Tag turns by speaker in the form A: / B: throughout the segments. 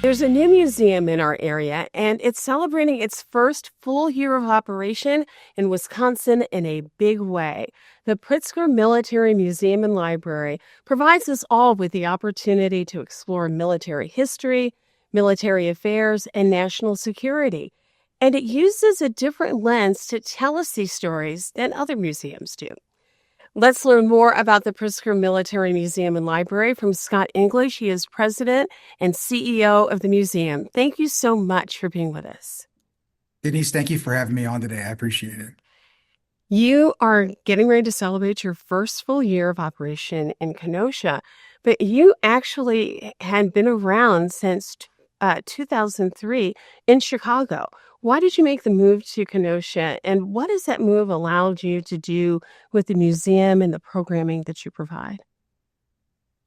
A: There's a new museum in our area, and it's celebrating its first full year of operation in Wisconsin in a big way. The Pritzker Military Museum and Library provides us all with the opportunity to explore military history, military affairs, and national security. And it uses a different lens to tell us these stories than other museums do. Let's learn more about the Pritzker Military Museum and Library from Scott English. He is president and CEO of the museum. Thank you so much for being with us.
B: Denise, thank you for having me on today. I appreciate it.
A: You are getting ready to celebrate your first full year of operation in Kenosha, but you actually had been around since 2003 in Chicago. Why did you make the move to Kenosha, and what has that move allowed you to do with the museum and the programming that you provide?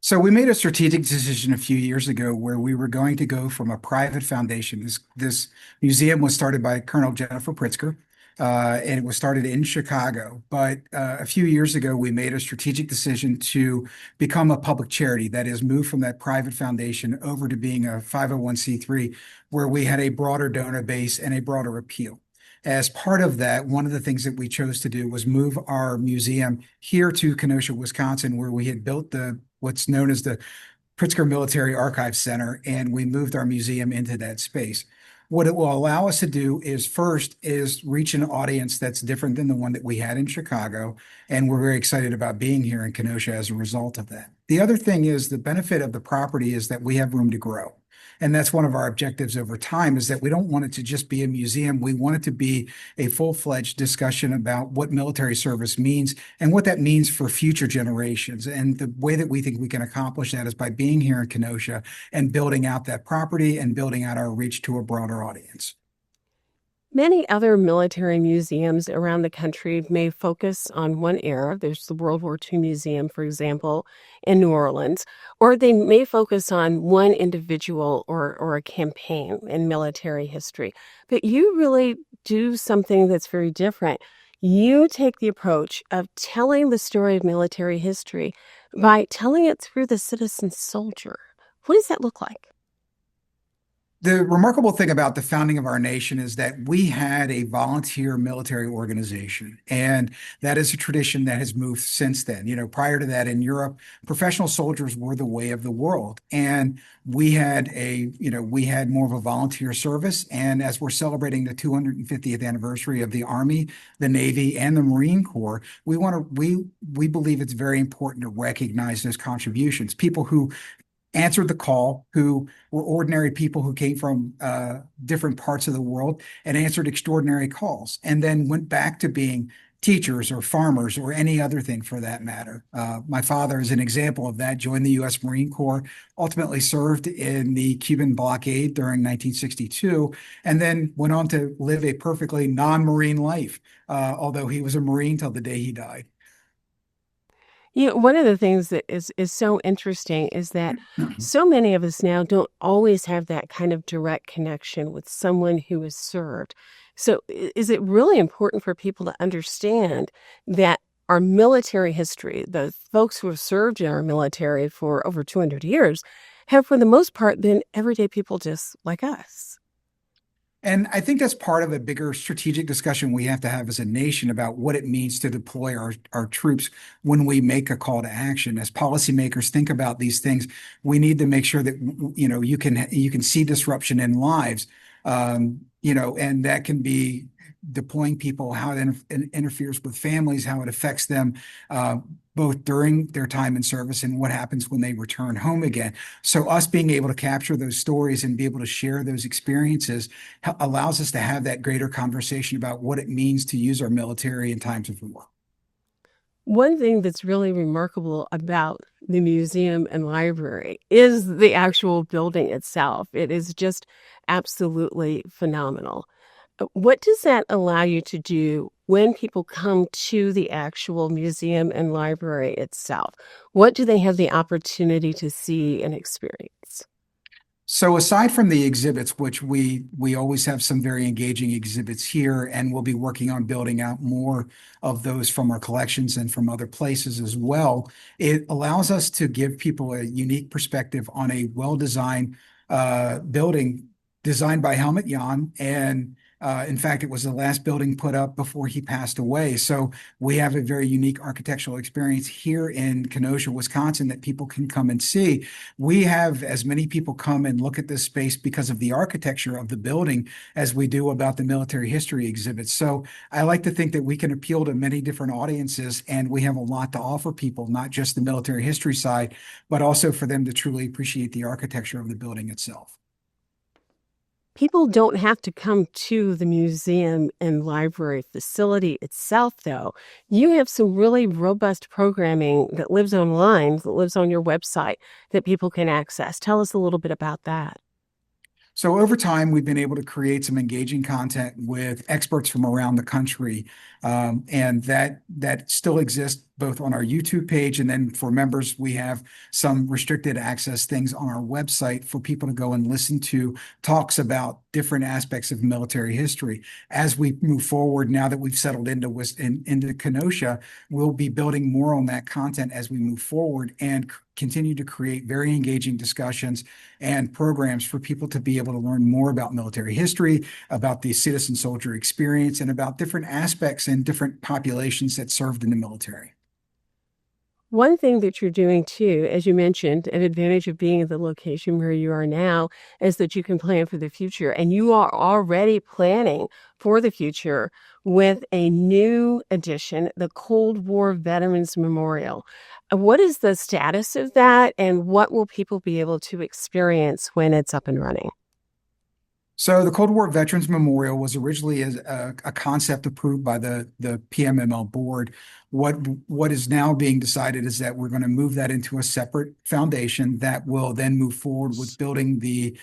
B: So we made a strategic decision a few years ago where we were going to go from a private foundation. This museum was started by Colonel Jennifer Pritzker, and it was started in Chicago. But a few years ago, we made a strategic decision to become a public charity. That is, move from that private foundation over to being a 501(c)(3), where we had a broader donor base and a broader appeal. As part of that, one of the things that we chose to do was move our museum here to Kenosha, Wisconsin, where we had built what's known as the Pritzker Military Archives Center, and we moved our museum into that space. What it will allow us to do is first is reach an audience that's different than the one that we had in Chicago, and we're very excited about being here in Kenosha as a result of that. The other thing is the benefit of the property is that we have room to grow. And that's one of our objectives over time, is that we don't want it to just be a museum. We want it to be a full-fledged discussion about what military service means and what that means for future generations. And the way that we think we can accomplish that is by being here in Kenosha and building out that property and building out our reach to a broader audience.
A: Many other military museums around the country may focus on one era. There's the World War II Museum, for example, in New Orleans, or they may focus on one individual or a campaign in military history. But you really do something that's very different. You take the approach of telling the story of military history by telling it through the citizen soldier. What does that look like?
B: The remarkable thing about the founding of our nation is that we had a volunteer military organization, and that is a tradition that has moved since then. Prior to that in Europe, professional soldiers were the way of the world, and we had we had more of a volunteer service. And as we're celebrating the 250th anniversary of the Army, the Navy, and the Marine Corps, we believe it's very important to recognize those contributions. People who answered the call, who were ordinary people who came from different parts of the world and answered extraordinary calls, and then went back to being teachers or farmers or any other thing for that matter. My father is an example of that, joined the U.S. Marine Corps, ultimately served in the Cuban blockade during 1962, and then went on to live a perfectly non-Marine life, although he was a Marine till the day he died.
A: One of the things that is so interesting is that so many of us now don't always have that kind of direct connection with someone who has served. So is it really important for people to understand that our military history, the folks who have served in our military for over 200 years, have for the most part been everyday people just like us?
B: And I think that's part of a bigger strategic discussion we have to have as a nation about what it means to deploy our troops when we make a call to action. As policymakers think about these things, we need to make sure that you can see disruption in lives, and that can be deploying people, how it interferes with families, how it affects them, both during their time in service and what happens when they return home again. So us being able to capture those stories and be able to share those experiences allows us to have that greater conversation about what it means to use our military in times of war.
A: One thing that's really remarkable about the museum and library is the actual building itself. It is just absolutely phenomenal. What does that allow you to do when people come to the actual museum and library itself? What do they have the opportunity to see and experience?
B: So aside from the exhibits, which we always have some very engaging exhibits here, and we'll be working on building out more of those from our collections and from other places as well, it allows us to give people a unique perspective on a well-designed building designed by Helmut Jahn. And in fact, it was the last building put up before he passed away. So we have a very unique architectural experience here in Kenosha, Wisconsin, that people can come and see. We have as many people come and look at this space because of the architecture of the building as we do about the military history exhibits. So I like to think that we can appeal to many different audiences, and we have a lot to offer people, not just the military history side, but also for them to truly appreciate the architecture of the building itself.
A: People don't have to come to the museum and library facility itself, though. You have some really robust programming that lives online, that lives on your website that people can access. Tell us a little bit about that.
B: So over time, we've been able to create some engaging content with experts from around the country, and that still exists both on our YouTube page, and then for members, we have some restricted access things on our website for people to go and listen to talks about different aspects of military history. As we move forward, now that we've settled into Kenosha, we'll be building more on that content as we move forward and continue to create very engaging discussions and programs for people to be able to learn more about military history, about the citizen soldier experience, and about different aspects and different populations that served in the military.
A: One thing that you're doing too, as you mentioned, an advantage of being at the location where you are now is that you can plan for the future. And you are already planning for the future with a new addition, the Cold War Veterans Memorial. What is the status of that, and what will people be able to experience when it's up and running?
B: So the Cold War Veterans Memorial was originally a concept approved by the PMML board. What is now being decided is that we're going to move that into a separate foundation that will then move forward with building the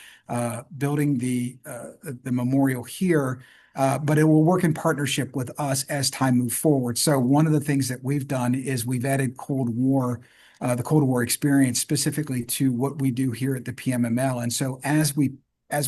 B: memorial here. But it will work in partnership with us as time moves forward. So one of the things that we've done is we've added the Cold War experience specifically to what we do here at the PMML. And so as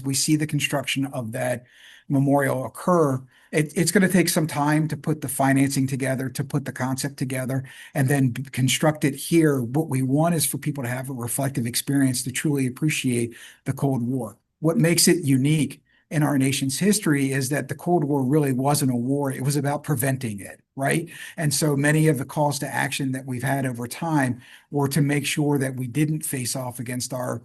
B: we see the construction of that memorial occur, it's going to take some time to put the financing together, to put the concept together, and then construct it here. What we want is for people to have a reflective experience to truly appreciate the Cold War. What makes it unique in our nation's history is that the Cold War really wasn't a war. It was about preventing it, right? And so many of the calls to action that we've had over time were to make sure that we didn't face off against our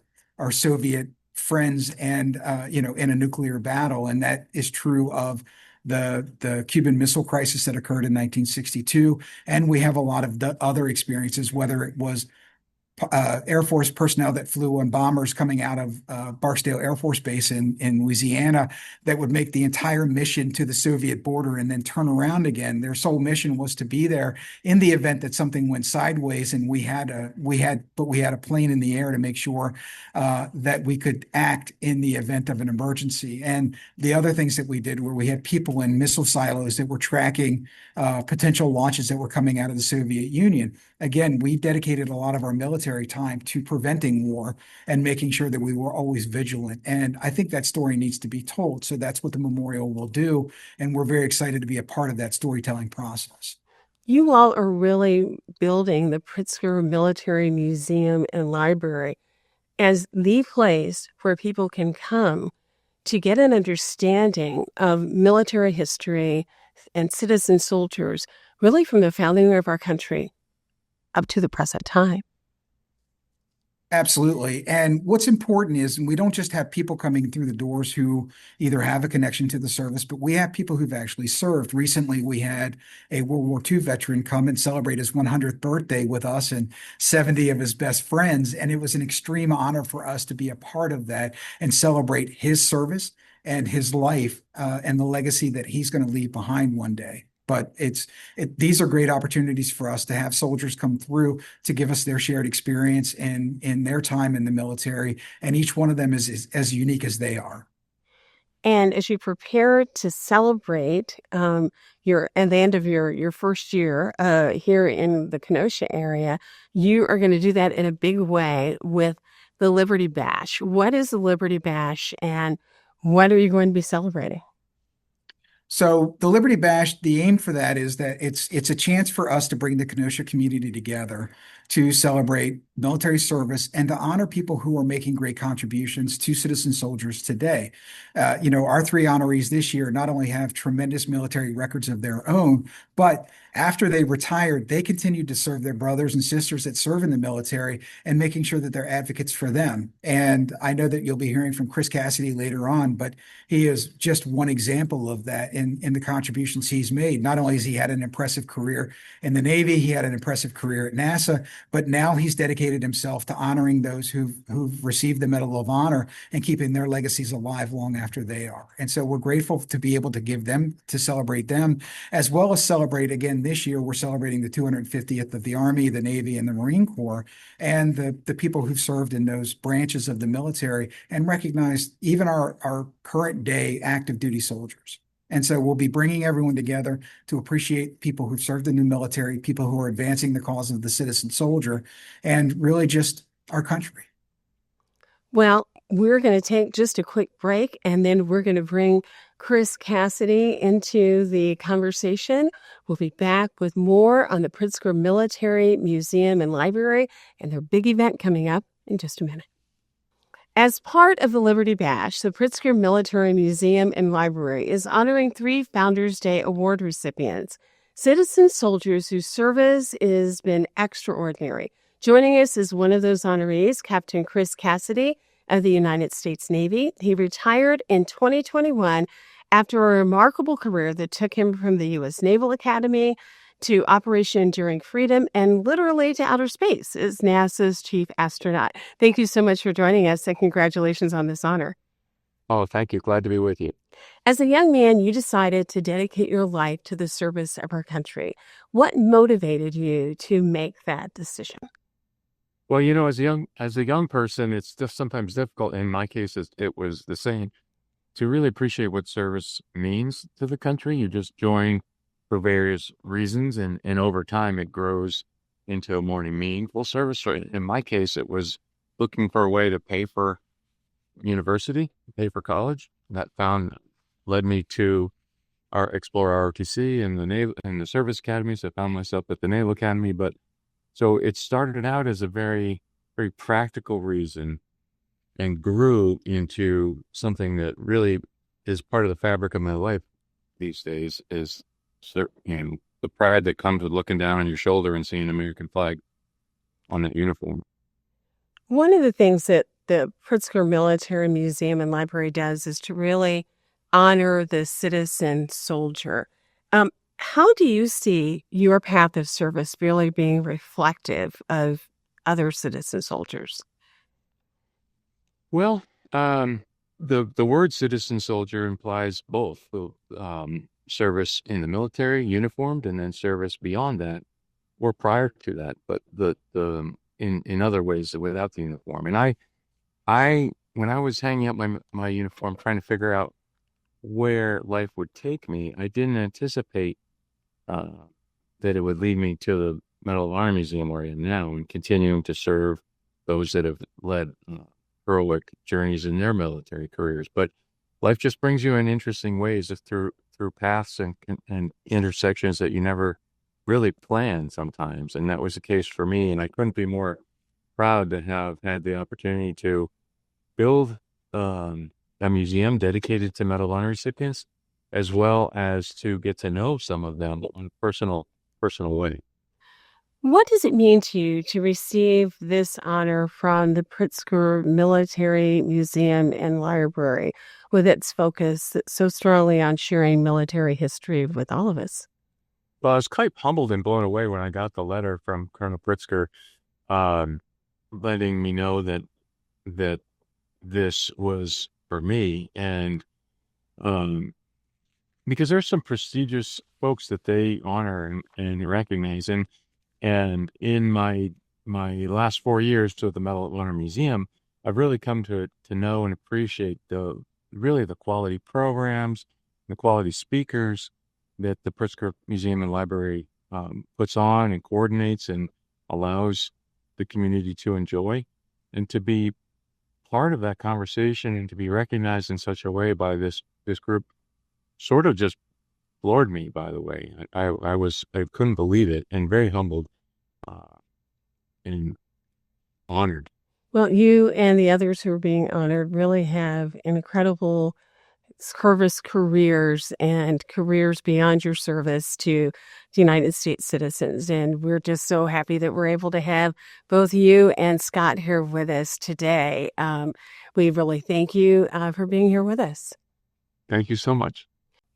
B: Soviet friends and in a nuclear battle. And that is true of the Cuban Missile Crisis that occurred in 1962. And we have a lot of other experiences, whether it was Air Force personnel that flew on bombers coming out of Barksdale Air Force Base in Louisiana that would make the entire mission to the Soviet border and then turn around again. Their sole mission was to be there in the event that something went sideways, and we had a plane in the air to make sure that we could act in the event of an emergency. And the other things that we did were we had people in missile silos that were tracking potential launches that were coming out of the Soviet Union. Again, we dedicated a lot of our military time to preventing war and making sure that we were always vigilant. And I think that story needs to be told. So that's what the memorial will do. And we're very excited to be a part of that storytelling process.
A: You all are really building the Pritzker Military Museum and Library as the place where people can come to get an understanding of military history and citizen soldiers, really from the founding of our country up to the present time.
B: Absolutely. And what's important is we don't just have people coming through the doors who either have a connection to the service, but we have people who've actually served. Recently, we had a World War II veteran come and celebrate his 100th birthday with us and 70 of his best friends. And it was an extreme honor for us to be a part of that and celebrate his service and his life and the legacy that he's going to leave behind one day. But these are great opportunities for us to have soldiers come through to give us their shared experience and in their time in the military, and each one of them is as unique as they are.
A: And as you prepare to celebrate your at the end of your first year here in the Kenosha area, you are going to do that in a big way with the Liberty Bash. What is the Liberty Bash, and what are you going to be celebrating?
B: So the Liberty Bash, the aim for that is that it's a chance for us to bring the Kenosha community together to celebrate military service and to honor people who are making great contributions to citizen soldiers today. Our three honorees this year not only have tremendous military records of their own, but after they retired, they continued to serve their brothers and sisters that serve in the military and making sure that they're advocates for them. And I know that you'll be hearing from Chris Cassidy later on, but he is just one example of that in the contributions he's made. Not only has he had an impressive career in the Navy, he had an impressive career at NASA, but now he's dedicated himself to honoring those who've received the Medal of Honor and keeping their legacies alive long after they are. And so we're grateful to be able to give them, to celebrate them, as well as celebrate again this year. We're celebrating the 250th of the Army, the Navy, and the Marine Corps, and the people who've served in those branches of the military, and recognize even our current day active duty soldiers. And so we'll be bringing everyone together to appreciate people who've served in the military, people who are advancing the cause of the citizen soldier, and really just our country.
A: Well, we're going to take just a quick break, and then we're going to bring Chris Cassidy into the conversation. We'll be back with more on the Pritzker Military Museum and Library and their big event coming up in just a minute. As part of the Liberty Bash, the Pritzker Military Museum and Library is honoring 3 Founders Day Award recipients, citizen soldiers whose service has been extraordinary. Joining us is one of those honorees, Captain Chris Cassidy of the United States Navy. He retired in 2021 after a remarkable career that took him from the U.S. Naval Academy to Operation Enduring Freedom and literally to outer space as NASA's chief astronaut. Thank you so much for joining us, and congratulations on this honor.
C: Oh, thank you. Glad to be with you.
A: As a young man, you decided to dedicate your life to the service of our country. What motivated you to make that decision?
C: Well, as a young person, it's just sometimes difficult. In my case, it was the same to really appreciate what service means to the country. You just join for various reasons, and over time, it grows into a more meaningful service. So in my case, it was looking for a way to pay for university, pay for college. That led me to explore ROTC and the Naval and the service academies. I found myself at the Naval Academy, but so it started out as a very, very practical reason and grew into something that really is part of the fabric of my life these days, is the pride that comes with looking down on your shoulder and seeing an American flag on that uniform.
A: One of the things that the Pritzker Military Museum and Library does is to really honor the citizen soldier. How do you see your path of service really being reflective of other citizen soldiers?
C: Well, the word citizen soldier implies both service in the military, uniformed, and then service beyond that or prior to that, but in other ways without the uniform. And I when I was hanging up my uniform, trying to figure out where life would take me, I didn't anticipate that it would lead me to the Medal of Honor Museum where I am now and continuing to serve those that have led heroic journeys in their military careers. But life just brings you in interesting ways through paths and intersections that you never really plan sometimes. And that was the case for me. And I couldn't be more proud to have had the opportunity to build a museum dedicated to Medal of Honor recipients, as well as to get to know some of them in a personal way.
A: What does it mean to you to receive this honor from the Pritzker Military Museum and Library, with its focus so strongly on sharing military history with all of us?
C: Well, I was quite humbled and blown away when I got the letter from Colonel Pritzker, letting me know that this was for me, and because there's some prestigious folks that they honor and recognize, and in my last 4 years to the Medal of Honor Museum, I've really come to know and appreciate the quality programs, the quality speakers that the Pritzker Museum and Library puts on and coordinates and allows the community to enjoy, and to be part of that conversation and to be recognized in such a way by this group sort of just floored me, by the way. I couldn't believe it, and very humbled. and honored.
A: Well, you and the others who are being honored really have incredible service careers and careers beyond your service to the United States citizens. And we're just so happy that we're able to have both you and Scott here with us today. We really thank you for being here with us.
C: Thank you so much.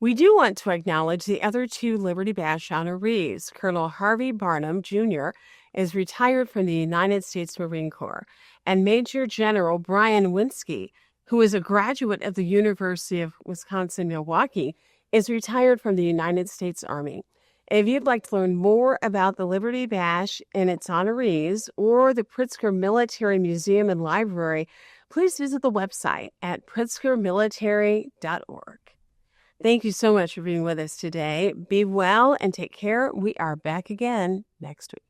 A: We do want to acknowledge the other two Liberty Bash honorees. Colonel Harvey Barnum, Jr. is retired from the United States Marine Corps, and Major General Brian Winsky, who is a graduate of the University of Wisconsin-Milwaukee, is retired from the United States Army. If you'd like to learn more about the Liberty Bash and its honorees or the Pritzker Military Museum and Library, please visit the website at pritzkermilitary.org. Thank you so much for being with us today. Be well and take care. We are back again next week.